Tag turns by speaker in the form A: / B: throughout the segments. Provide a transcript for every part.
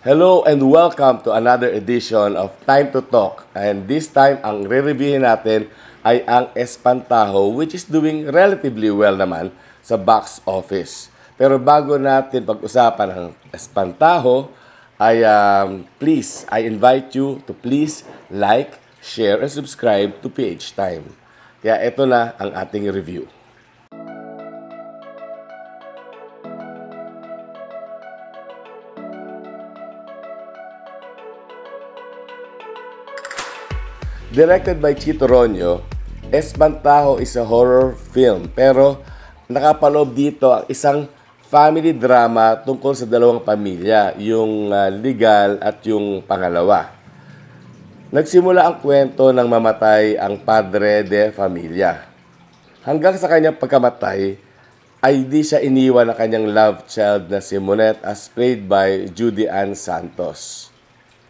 A: Hello and welcome to another edition of Time to Talk. And this time, ang re-reviewin natin ay ang Espantajo, which is doing relatively well naman sa box office. Pero bago natin pag-usapan ang Espantajo, I invite you to please like, share, and subscribe to PH Time. Kaya ito na ang ating review. Directed by Chito Ronyo, Espantajo is a horror film pero nakapaloob dito ang isang family drama tungkol sa dalawang pamilya, yung legal at yung pangalawa. Nagsimula ang kwento nang mamatay ang padre de familia. Hanggang sa kanyang pagkamatay ay di siya iniwan ng kanyang love child na si Monet as played by Judy Ann Santos.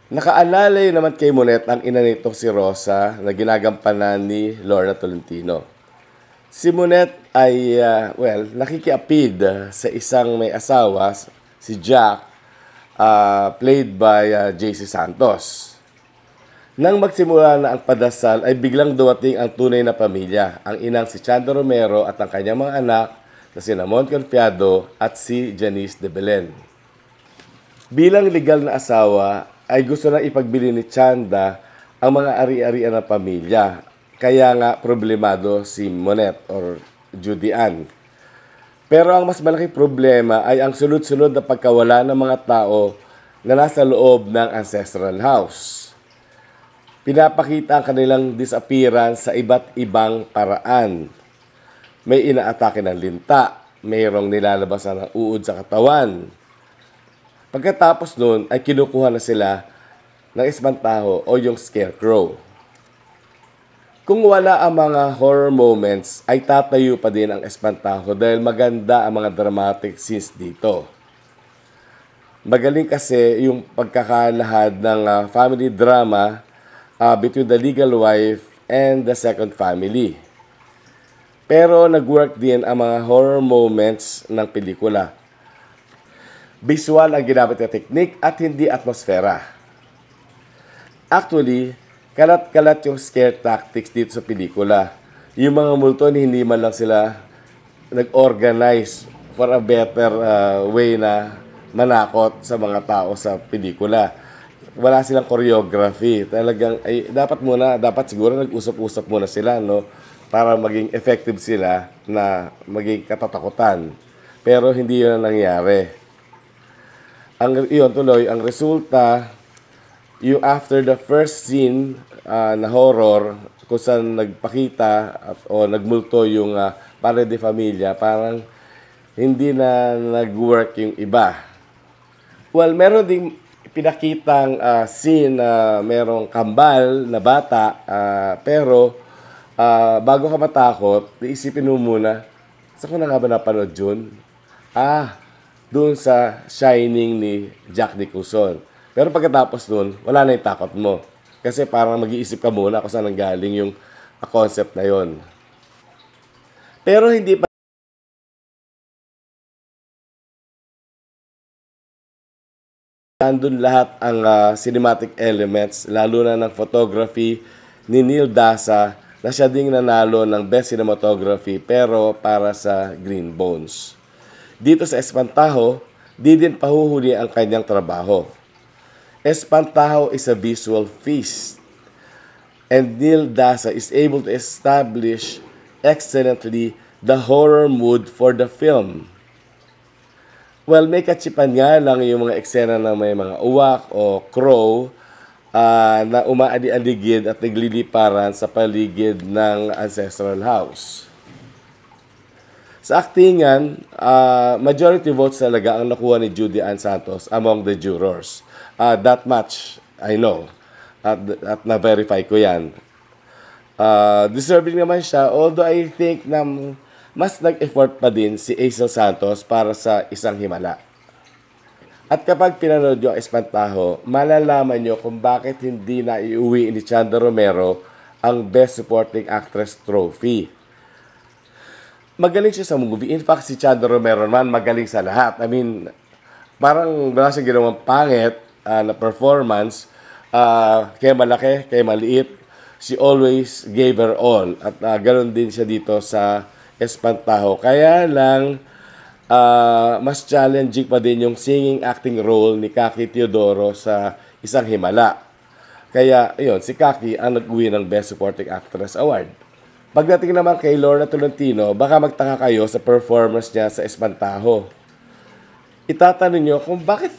A: Nakaalalay naman kay Monet ang ina nito si Rosa na ginagampanan ni Lorna Tolentino. Si Monet ay, nakikiapid sa isang may asawa, si Jack, played by JC Santos. Nang magsimula na ang padasal ay biglang dumating ang tunay na pamilya, ang inang si Chando Romero at ang kanyang mga anak na si Namon Confiado at si Janice de Belen. Bilang legal na asawa, ay gusto na ipagbili ni Chanda ang mga ari-arian ng pamilya. Kaya nga problemado si Monet or Judy Ann. Pero ang mas malaking problema ay ang sunod-sunod na pagkawala ng mga tao na nasa loob ng ancestral house. Pinapakita ang kanilang disappearance sa iba't ibang paraan. May inaatake ng linta, mayroong nilalabasan ng uod sa katawan. Pagkatapos nun ay kinukuha na sila ng Espantajo o yung scarecrow. Kung wala ang mga horror moments ay tatayo pa din ang Espantajo dahil maganda ang mga dramatic scenes dito. Magaling kasi yung pagkakalahad ng family drama between the legal wife and the second family. Pero nag-work din ang mga horror moments ng pelikula. Visual ang ginamit na teknik at hindi atmosfera. Actually, kalat-kalat yung scare tactics dito sa pelikula. Yung mga multo, hindi man lang sila nag-organize for a better way na manakot sa mga tao sa pelikula. Wala silang choreography. Talagang, dapat siguro nag-usap-usap muna sila, no? Para maging effective sila na maging katatakutan. Pero hindi yun ang nangyari. Ang resulta, yung after the first scene na horror, kung saan nagpakita o nagmulto yung padre de familia, parang hindi na nag-work yung iba. Well, meron ding pinakitang scene na merong kambal na bata, pero bago ka matakot, iisipin mo muna, saan ko na nga ba napanood yun? Doon sa Shining ni Jack Nicholson. Pero pagkatapos doon, wala na yung takot mo. Kasi parang mag-iisip ka muna kung saan nanggaling yung concept na yon. Pero hindi pa nandun lahat ang cinematic elements, lalo na ng photography ni Neil Dasa na siya ding nanalo ng Best Cinematography pero para sa Green Bones. Dito sa Espantajo, di din pahuhuli ang kanyang trabaho. Espantajo is a visual feast. And Neil Dasa is able to establish excellently the horror mood for the film. Well, may katsipan nga lang yung mga eksena na may mga uwak o crow na umaadi-aligid at nagliliparan sa paligid ng ancestral house. Sa actingan, majority votes talaga ang nakuha ni Judy Ann Santos among the jurors. That much, I know. At na-verify ko yan. Deserving naman siya, although I think na mas nag-effort pa din si Aisel Santos para sa Isang Himala. At kapag pinanood yung Espantajo, malalaman nyo kung bakit hindi na iuwi ni Chanda Romero ang Best Supporting Actress Trophy. Magaling siya sa movie. In fact, si Chando Romero naman magaling sa lahat. I mean, parang wala siyang ginawang pangit na performance, kay malaki, kay maliit, she always gave her all. At ganoon din siya dito sa Espantajo. Kaya lang, mas challenging pa din yung singing acting role ni Kaki Teodoro sa Isang Himala. Kaya, yun, si Kaki ang nag-uwi ng Best Supporting Actress Award. Pagdating naman kay Lorna Tolentino, baka magtaka kayo sa performance niya sa Espantajo. Itatanong niyo kung bakit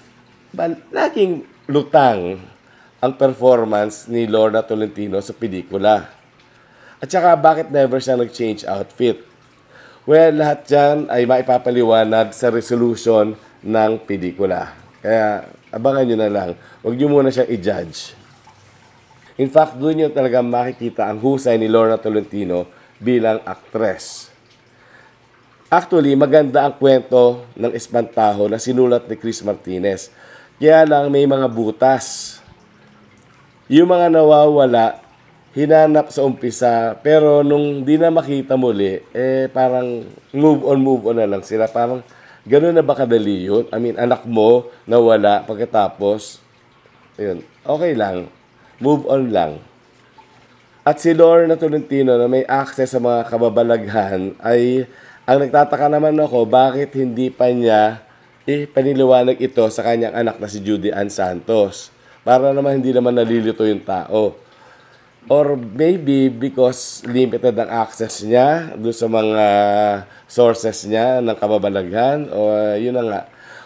A: ba laging lutang ang performance ni Lorna Tolentino sa pelikula. At saka bakit never siya nag-change outfit? Well, lahat dyan ay maipapaliwanag sa resolution ng pelikula. Kaya abangan nyo na lang. Huwag nyo muna siya i-judge. In fact, doon nyo talaga makikita ang husay ni Lorna Tolentino bilang actress. Actually, maganda ang kwento ng Espantajo na sinulat ni Chris Martinez. Kaya lang may mga butas. Yung mga nawawala, hinanap sa umpisa, pero nung di na makita muli, parang move on na lang sila. Parang gano'n na ba kadali yun? I mean, anak mo nawala pagkatapos, yun, okay lang. Move on lang. At si Lorna Tolentino na may access sa mga kababalaghan ay ang nagtataka naman ako bakit hindi pa niya paniliwanag ito sa kanyang anak na si Judy Ann Santos. Para naman hindi naman nalilito yung tao. Or maybe because limited ang access niya doon sa mga sources niya ng kababalaghan o yun na nga.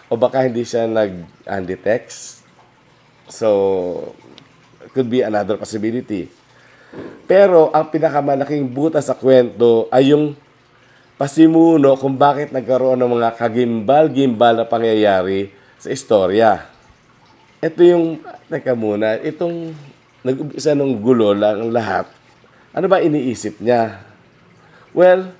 A: O baka hindi siya nag-unditext. So, could be another possibility. Pero ang pinakamalaking butas sa kwento ay yung pasimuno kung bakit nagkaroon ng mga kagimbal-gimbal na pangyayari sa istorya. Ito yung, teka muna, itong nag-umpisa ng gulo lang ang lahat. Ano ba iniisip niya? Well,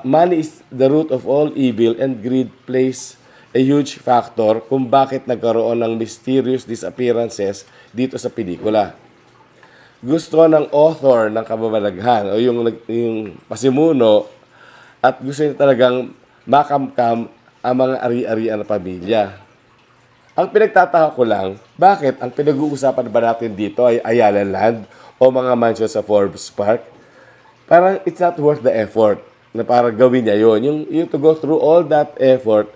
A: money is the root of all evil and greed plays a huge factor kung bakit nagkaroon ng mysterious disappearances dito sa pelikula. Gusto ng author ng kababalaghan o yung pasimuno at gusto niya talagang makamkam ang mga ari-arian na pamilya. Ang pinagtataka ko lang, bakit ang pinag-uusapan ba natin dito ay Ayala Land o mga mansion sa Forbes Park? Parang it's not worth the effort na para gawin niya yun. Yung to go through all that effort,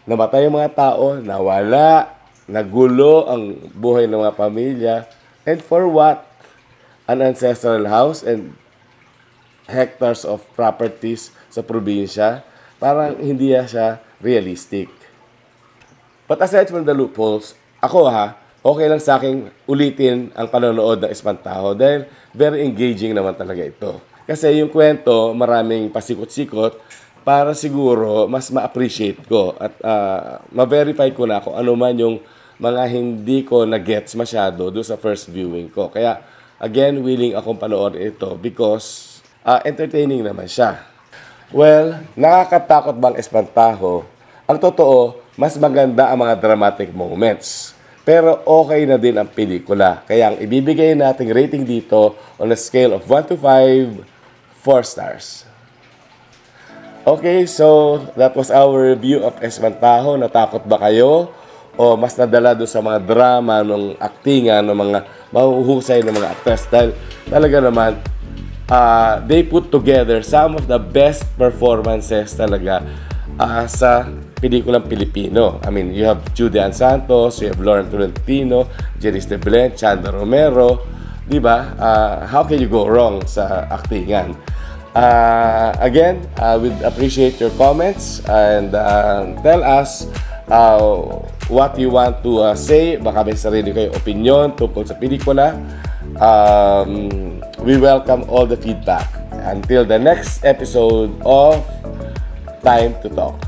A: namatay yung mga tao, nawala, nagulo ang buhay ng mga pamilya. And for what? An ancestral house and hectares of properties sa probinsya. Parang hindi siya realistic. But aside from the loopholes, ako okay lang sa akin ulitin ang panonood ng Espantajo dahil very engaging naman talaga ito. Kasi yung kwento, maraming pasikot-sikot, para siguro mas ma-appreciate ko at ma-verify ko na kung ano man yung mga hindi ko na-gets masyado doon sa first viewing ko. Kaya, again, willing akong panoorin ito because entertaining naman siya. Well, nakakatakot bang Espantajo? Ang totoo, mas maganda ang mga dramatic moments. Pero okay na din ang pelikula. Kaya ang ibibigay nating rating dito on a scale of 1 to 5, 4 stars. Okay, so that was our review of Espantajo. Natakot ba kayo? O mas nadala doon sa mga drama ng aktingan ng mga mahuhusay ng mga actors? Dahil talaga naman, they put together some of the best performances talaga sa pelikulang Pilipino. I mean, you have Judy Ann Santos, you have Lorna Tolentino, Janice de Belen, Chanda Romero. Diba? How can you go wrong sa aktingan? Again, we'd appreciate your comments and tell us what you want to say. Baka may sarili kayong opinion tungkol sa pelikula. We welcome all the feedback. Until the next episode of Time to Talk.